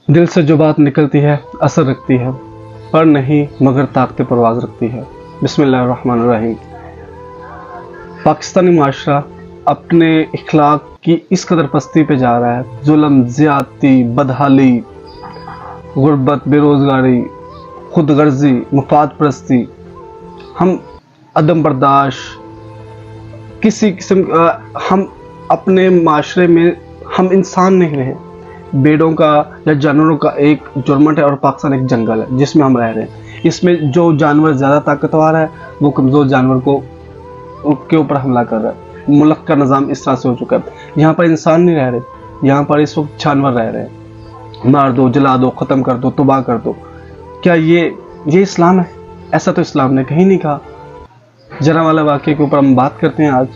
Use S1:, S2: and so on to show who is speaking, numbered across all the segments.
S1: दिल से जो बात निकलती है असर रखती है, पर नहीं मगर ताकत परवाज़ रखती है। बिस्मिल्लाहिर्रहमानिर्रहीम। पाकिस्तानी माशरा अपने इखलाक की इस कदर पस्ती पे जा रहा है। जुल्म, ज़्यादती, बदहाली, गुर्बत, बेरोज़गारी, खुद गर्जी, मुफाद परस्ती, हम अदम बर्दाश्त, किसी किस्म हम अपने माशरे में हम इंसान नहीं रहे। भेड़ों का या जानवरों का एक जुर्मट है और पाकिस्तान एक जंगल है जिसमें हम रह रहे हैं। इसमें जो जानवर ज़्यादा ताकतवर है वो कमज़ोर जानवर को के ऊपर हमला कर रहा है। मुल्क का निज़ाम इस तरह से हो चुका है। यहाँ पर इंसान नहीं रह रहे, यहाँ पर इस वक्त जानवर रह रहे हैं। मार दो, जला दो, ख़त्म कर दो, तबाह कर दो। क्या ये इस्लाम है? ऐसा तो इस्लाम ने कहीं नहीं कहा। जरावाला वाक़े के ऊपर हम बात करते हैं। आज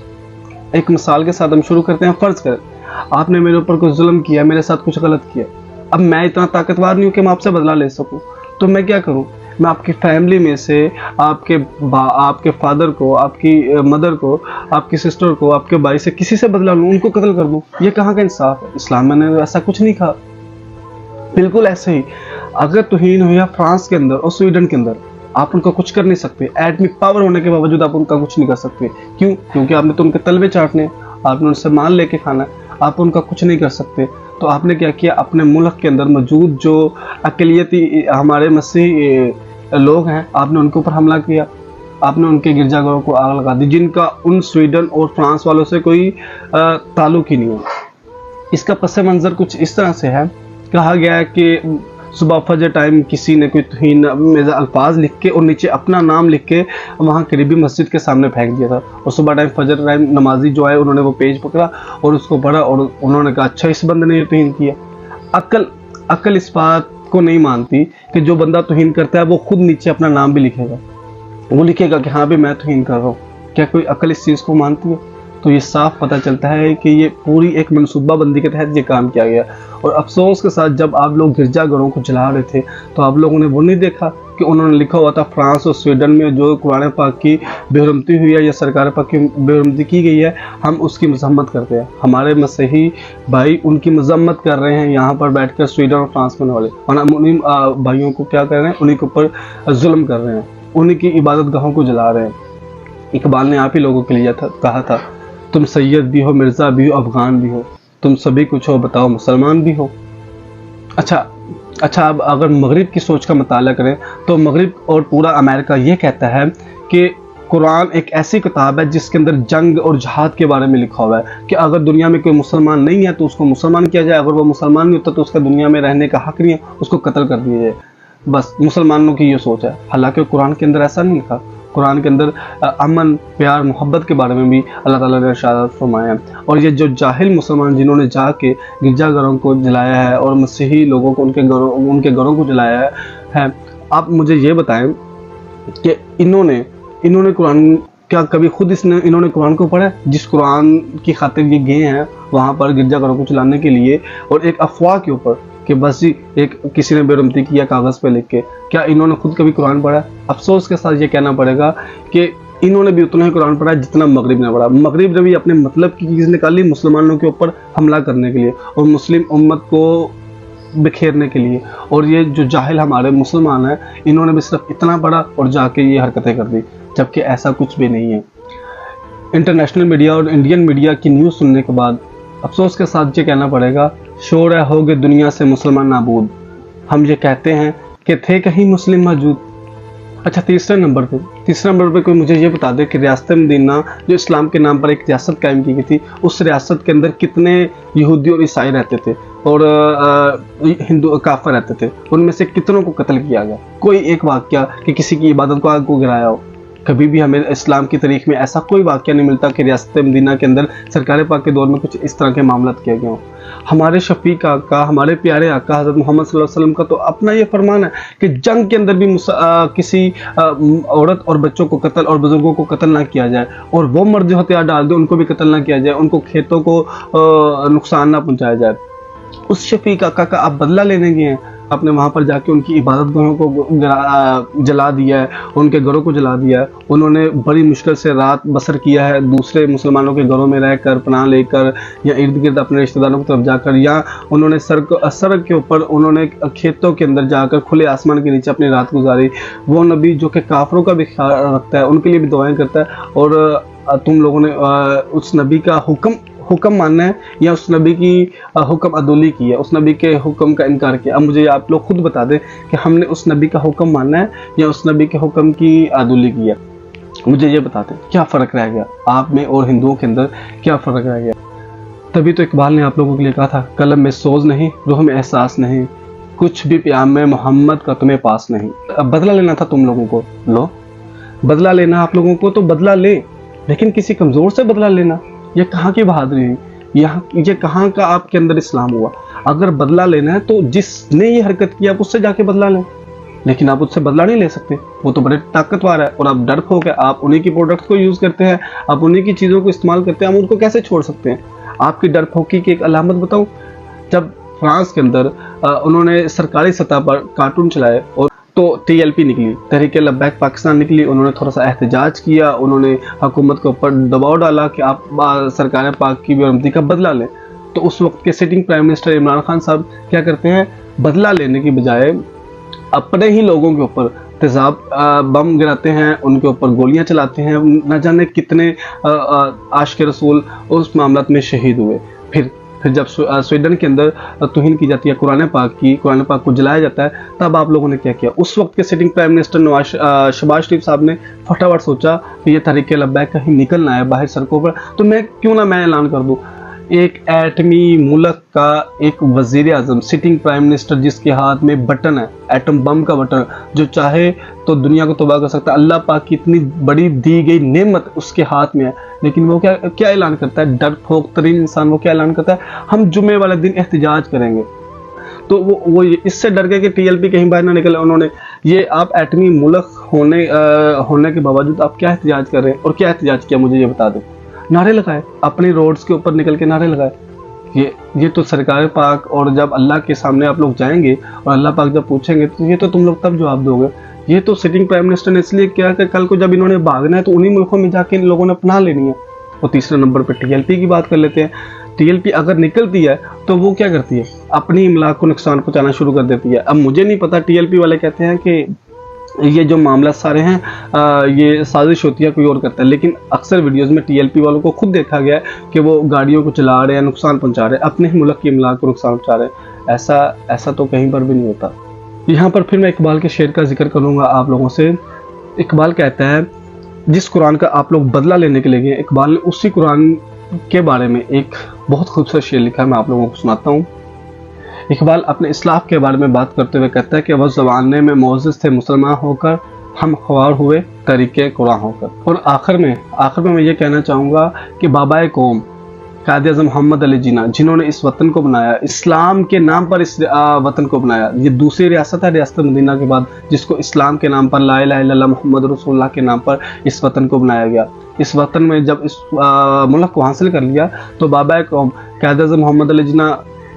S1: एक मिसाल के साथ हम शुरू करते हैं। फ़र्ज़ करें आपने मेरे ऊपर कुछ जुल्म किया, मेरे साथ कुछ गलत किया। अब मैं इतना ताकतवर नहीं हूँ कि मैं आपसे बदला ले सकूँ, तो मैं क्या करूँ? मैं आपकी फैमिली में से आपके फादर को, आपकी मदर को, आपकी सिस्टर को, आपके भाई से किसी से बदला लूँ, उनको कत्ल कर दूँ। ये कहाँ का इंसाफ है? इस्लाम ने ऐसा कुछ नहीं कहा। बिल्कुल ऐसे ही अगर तौहीन हुई है फ्रांस के अंदर और स्वीडन के अंदर, आप उनका कुछ कर नहीं सकते। एटमिक पावर होने के बावजूद आप उनका कुछ नहीं कर सकते। क्यों? क्योंकि आपने तो उनके तलवे चाटने, आपने उनसे माल लेके खाना है, आप उनका कुछ नहीं कर सकते। तो आपने क्या किया? अपने मुल्क के अंदर मौजूद जो अक़लियती हमारे मसीही लोग हैं, आपने उनके ऊपर हमला किया। आपने उनके गिरजाघरों को आग लगा दी, जिनका उन स्वीडन और फ्रांस वालों से कोई ताल्लुक ही नहीं है। इसका पस मंज़र कुछ इस तरह से है। कहा गया है कि सुबह फजर टाइम किसी ने कोई तौहीन में अल्फाज लिख के और नीचे अपना नाम लिख के वहाँ करीबी मस्जिद के सामने फेंक दिया था। और सुबह टाइम फजर टाइम नमाजी जो आए उन्होंने वो पेज पकड़ा और उसको पढ़ा और उन्होंने कहा अच्छा इस बंदे ने ये तौहीन किया। अक्ल इस बात को नहीं मानती कि जो बंदा तौहीन करता है वो खुद नीचे अपना नाम भी लिखेगा। वो लिखेगा कि हाँ भी मैं तौहीन कर रहा हूँ। क्या कोई अक्ल इस चीज़ को मानती है? तो ये साफ पता चलता है कि ये पूरी एक मनसूबाबंदी के तहत ये काम किया गया। और अफसोस के साथ जब आप लोग गिरजाघरों को जला रहे थे तो आप लोगों ने वो नहीं देखा कि उन्होंने लिखा हुआ था फ्रांस और स्वीडन में जो कुरान पाक की बेहरमती हुई है या सरकार पाक की बेहरमती की गई है, हम उसकी मजम्मत करते हैं। हमारे मसीही भाई उनकी मजम्मत कर रहे हैं यहाँ पर बैठकर स्वीडन और फ्रांस में वाले, और हम उन्हीं भाइयों को क्या कर रहे हैं? उन्हीं के ऊपर जुल्म कर रहे हैं, उन्हीं की इबादत गाहों को जला रहे हैं। इकबाल ने आप ही लोगों के लिए कहा था, तुम सैयद भी हो, मिर्ज़ा भी हो, अफ़गान भी हो, तुम सभी कुछ हो, बताओ मुसलमान भी हो। अच्छा अब अगर मगरिब की सोच का मुताला करें तो मगरिब और पूरा अमेरिका ये कहता है कि कुरान एक ऐसी किताब है जिसके अंदर जंग और जहाद के बारे में लिखा हुआ है कि अगर दुनिया में कोई मुसलमान नहीं है तो उसको मुसलमान किया जाए, अगर वो मुसलमान नहीं होता तो उसका दुनिया में रहने का हक नहीं है, उसको कत्ल कर दिया जाए। बस मुसलमानों की ये सोच है। हालांकि कुरान के अंदर ऐसा नहीं लिखा। कुरान के अंदर अमन, प्यार, मोहब्बत के बारे में भी अल्लाह ताला ने इरशाद फरमाया। और ये जो जाहिल मुसलमान जिन्होंने जाके गिरजाघरों को जलाया है और मसीही लोगों को उनके घरों को जलाया है, आप मुझे ये बताएं कि इन्होंने कुरान क्या कभी खुद इन्होंने कुरान को पढ़ा? जिस कुरान की खातिर ये गए हैं वहाँ पर गिरजाघरों को चलाने के लिए और एक अफवाह के ऊपर कि बस जी एक किसी ने बेरहमती किया कागज़ पे लिख के, क्या इन्होंने खुद कभी कुरान पढ़ा? अफसोस के साथ ये कहना पड़ेगा कि इन्होंने भी उतना ही कुरान पढ़ा जितना मगरिब ने पढ़ा। मगरिब ने भी अपने मतलब की चीज़ निकाली मुसलमानों के ऊपर हमला करने के लिए और मुस्लिम उम्मत को बिखेरने के लिए। और ये जो जाहिल हमारे मुसलमान हैं इन्होंने भी सिर्फ इतना पढ़ा और जाके ये हरकतें कर दी, जबकि ऐसा कुछ भी नहीं है। इंटरनेशनल मीडिया और इंडियन मीडिया की न्यूज़ सुनने के बाद अफसोस के साथ ये कहना पड़ेगा, शोर है होगे दुनिया से मुसलमान नाबूद। हम ये कहते हैं कि थे कहीं मुस्लिम मौजूद। अच्छा तीसरे नंबर पे कोई मुझे ये बता दे कि रियासत मदीना जो इस्लाम के नाम पर एक रियासत कायम की गई थी, उस रियासत के अंदर कितने यहूदी और ईसाई रहते थे और हिंदू काफिर रहते थे, उनमें से कितनों को कत्ल किया गया? कोई एक वाक़या कि किसी की इबादत को आग को गिराया हो? कभी भी हमें इस्लाम की तारीख में ऐसा कोई वाक़या नहीं मिलता कि रियासत मदीना के अंदर सरकार पाक के दौर में कुछ इस तरह के मामला किए गए हों। हमारे शफीक आका, हमारे प्यारे आका हज़रत मोहम्मद सल्लल्लाहु अलैहि वसल्लम का तो अपना ये फरमान है कि जंग के अंदर भी किसी औरत और बच्चों को कत्ल और बुजुर्गों को कत्ल ना किया जाए, और वो मर्द जो हथियार डाल दे उनको भी कत्ल ना किया जाए, उनको खेतों को नुकसान ना पहुँचाया जाए। उस शफीक आका का आप बदला लेने गए हैं, आपने वहाँ पर जाके उनकी इबादत गाहों को जला दिया है, उनके घरों को जला दिया है। उन्होंने बड़ी मुश्किल से रात बसर किया है दूसरे मुसलमानों के घरों में रहकर, पनाह लेकर, या इर्द गिर्द अपने रिश्तेदारों की तरफ जाकर, या उन्होंने सड़क के ऊपर, उन्होंने खेतों के अंदर जाकर खुले आसमान के नीचे अपनी रात गुजारी। वो नबी जो कि काफरों का भी ख्याल रखता है, उनके लिए भी दुआएं करता है, और तुम लोगों ने उस नबी का हुक्म मानना है या उस नबी की हुक्म अदुली की है, उस नबी के हुक्म का इनकार किया। अब मुझे आप लोग खुद बता दें कि हमने उस नबी का हुक्म मानना है या उस नबी के हुक्म की अदुली की है। मुझे ये बता दें क्या फ़र्क रह गया आप में और हिंदुओं के अंदर, क्या फ़र्क रह गया। तभी तो इकबाल ने आप लोगों के लिए कहा था, कलम में सोज नहीं, रूह में एहसास नहीं, कुछ भी प्याम में मोहम्मद का तुम्हें पास नहीं। अब बदला लेना था तुम लोगों को, लो बदला लेना आप लोगों को तो बदला ले, लेकिन किसी कमज़ोर से बदला लेना, ये कहाँ की बहादुरी है, ये कहाँ का आपके अंदर इस्लाम हुआ। अगर बदला लेना है तो जिसने ये हरकत की आप उससे जाके बदला लें, लेकिन आप उससे बदला नहीं ले सकते, वो तो बड़े ताकतवर है और आप डरपोक है, आप उन्हीं की प्रोडक्ट को यूज़ करते हैं, आप उन्हीं की चीज़ों को इस्तेमाल करते हैं, हम उनको कैसे छोड़ सकते हैं। आपकी डरपोकी की एक अलामत बताऊँ, जब फ्रांस के अंदर उन्होंने सरकारी सतह पर कार्टून चलाए और तो TLP निकली, तहरीक लब्बैक पाकिस्तान निकली, उन्होंने थोड़ा सा एहतजाज किया, उन्होंने हुकूमत के ऊपर दबाव डाला कि आप सरकार पाक की बेरहमती का बदला लें। तो उस वक्त के sitting prime minister Imran Khan साहब क्या करते हैं, बदला लेने की बजाय अपने ही लोगों के ऊपर तेज़ाब बम गिराते हैं, उनके ऊपर गोलियां चलाते हैं, न जाने कितने आशिक रसूल उस मामला में शहीद हुए। फिर जब स्वीडन के अंदर तौहीन की जाती है कुरान पाक को जलाया जाता है, तब आप लोगों ने क्या किया। उस वक्त के सिटिंग प्राइम मिनिस्टर शहबाज शरीफ साहब ने फटाफट सोचा कि ये तहरीक लब्बैक कहीं निकलना है बाहर सड़कों पर, तो मैं ऐलान कर दूं। एक एटमी मुल्क का एक वजीर आजम, सिटिंग प्राइम मिनिस्टर, जिसके हाथ में बटन है, एटम बम का बटन, जो चाहे तो दुनिया को तबाह कर सकता है। अल्लाह पाक की इतनी बड़ी दी गई नेमत उसके हाथ में है, लेकिन वो क्या ऐलान करता है, डरपोक तरीन इंसान, वो क्या ऐलान करता है, हम जुमे वाले दिन एहतजाज करेंगे। तो वो इससे डर गए कि TLP कहीं बाहर ना निकले। उन्होंने ये आप एटमी मुल्क होने के बावजूद आप क्या एहतजाज कर रहे हैं, और क्या एहतजाज किया मुझे ये बता दें। नारे लगाए, अपनी रोड्स के ऊपर निकल के नारे लगाए। ये तो सरकार पाक, और जब अल्लाह के सामने आप लोग जाएंगे और अल्लाह पाक जब पूछेंगे तो ये तो तुम लोग तब जवाब दोगे। ये तो सिटिंग प्राइम मिनिस्टर ने इसलिए किया कि कल को जब इन्होंने भागना है तो उन्हीं मुल्कों में जाके इन लोगों ने अपना लेनी है। और तीसरे नंबर पर TLP की बात कर लेते हैं। TLP अगर निकलती है तो वो क्या करती है, अपनी इमलाक को नुकसान पहुंचाना शुरू कर देती है। अब मुझे नहीं पता, TLP वाले कहते हैं कि ये जो मामला सारे हैं ये साजिश होती है, कोई और करता है, लेकिन अक्सर वीडियोस में TLP वालों को खुद देखा गया है कि वो गाड़ियों को चला रहे हैं, नुकसान पहुंचा रहे हैं, अपने ही मुल्क की इमलाक को नुकसान पहुंचा रहे हैं। ऐसा तो कहीं पर भी नहीं होता। यहाँ पर फिर मैं इकबाल के शेर का जिक्र करूँगा आप लोगों से। इकबाल कहता है, जिस कुरान का आप लोग बदला लेने के लिए गए, इकबाल ने उसी कुरान के बारे में एक बहुत खूबसूरत शेर लिखा है, मैं आप लोगों को सुनाता हूँ। इकबाल अपने इस्लाफ के बारे में बात करते हुए कहता है कि वह ज़माने में मोअज़्ज़ज़ थे मुसलमान होकर, हम ख्वार हुए तरीके कुरान होकर। और आखिर में मैं ये कहना चाहूँगा कि बाबाए कौम कायद-ए-आज़म मोहम्मद अली जिन्ना, जिन्होंने इस वतन को बनाया, इस्लाम के नाम पर इस वतन को बनाया। ये दूसरी रियासत है रियासत मदीना के बाद जिसको इस्लाम के नाम पर, ला इलाहा इल्लल्लाह मोहम्मद रसूलुल्लाह के नाम पर इस वतन को बनाया गया। इस वतन में जब इस मुल्क को हासिल कर लिया तो बाबाए कौम कायद-ए-आज़म मोहम्मद अली जिन्ना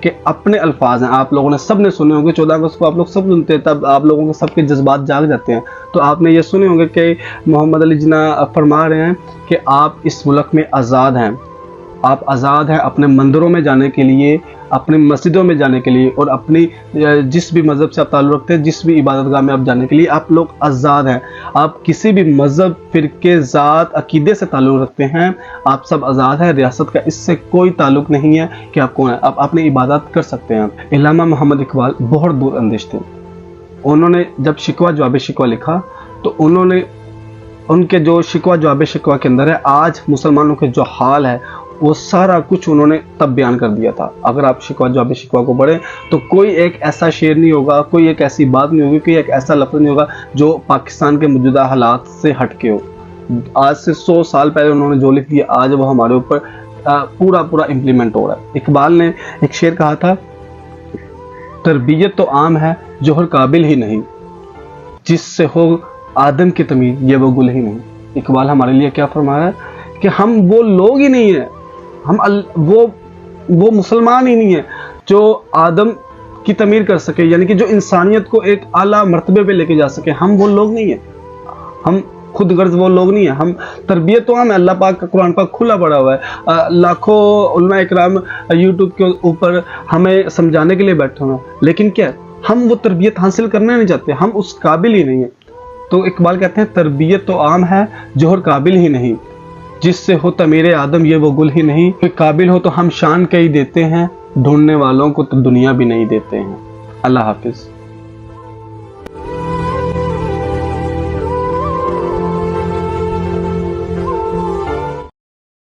S1: के अपने अल्फाज हैं, आप लोगों ने सब ने सुने होंगे। 14 अगस्त को आप लोग सब सुनते हैं, तब आप लोगों के सबके जज्बात जाग जाते हैं। तो आपने ये सुने होंगे कि मोहम्मद अली जिन्ना फरमा रहे हैं कि आप इस मुल्क में आज़ाद हैं, आप आज़ाद हैं अपने मंदिरों में जाने के लिए, अपनी मस्जिदों में जाने के लिए, और अपनी जिस भी मज़हब से आप ताल्लुक़ रखते हैं, जिस भी इबादतगाह में आप जाने के लिए आप लोग आज़ाद हैं। आप किसी भी मज़हब, फ़िरके, ज़ात, अक़ीदे से ताल्लुक़ रखते हैं, आप सब आज़ाद हैं। रियासत का इससे कोई ताल्लुक़ नहीं है कि आप कौन है, आप अपनी इबादत कर सकते हैं। इल्लामा मोहम्मद इकबाल बहुत दूर अंदेश थे। उन्होंने जब शिकवा जवाब शिकवा लिखा तो उन्होंने उनके जो शिकवा जवाब शिकवा के अंदर है, आज मुसलमानों के जो हाल है वो सारा कुछ उन्होंने तब बयान कर दिया था। अगर आप शिकवा जवाब शिकवा को पढ़ें तो कोई एक ऐसा शेर नहीं होगा, कोई एक ऐसी बात नहीं होगी, कोई एक ऐसा लफ्ज़ नहीं होगा जो पाकिस्तान के मौजूदा हालात से हटके हो। आज से 100 साल पहले उन्होंने जो लिख दिया, आज वो हमारे ऊपर पूरा इम्प्लीमेंट हो रहा है। इकबाल ने एक शेर कहा था, तरबियत तो आम है जोहर काबिल ही नहीं, जिससे हो आदम की तमीज़ ये वो गुल ही नहीं। इकबाल हमारे लिए क्या फरमा रहा है कि हम वो लोग ही नहीं है, हम वो मुसलमान ही नहीं है जो आदम की तमीर कर सके, यानी कि जो इंसानियत को एक आला मर्तबे पे लेके जा सके। हम वो लोग नहीं है, हम खुद गर्ज वो लोग नहीं है। हम तरबियत तो हम है, अल्लाह पाक का कुरान पाक खुला पड़ा हुआ है, लाखों उलमा इकराम यूट्यूब के ऊपर हमें समझाने के लिए बैठे हुए हैं, लेकिन क्या हम वो तरबियत हासिल करना नहीं चाहते, हम उस काबिल ही नहीं है। तो इकबाल कहते हैं तरबियत तो आम है, जोहर काबिल ही नहीं, जिससे हो तमीरे आदम ये वो गुल ही नहीं, कोई काबिल हो तो हम शान कई देते हैं, ढूंढने वालों को तो दुनिया भी नहीं देते हैं। अल्लाह हाफिज।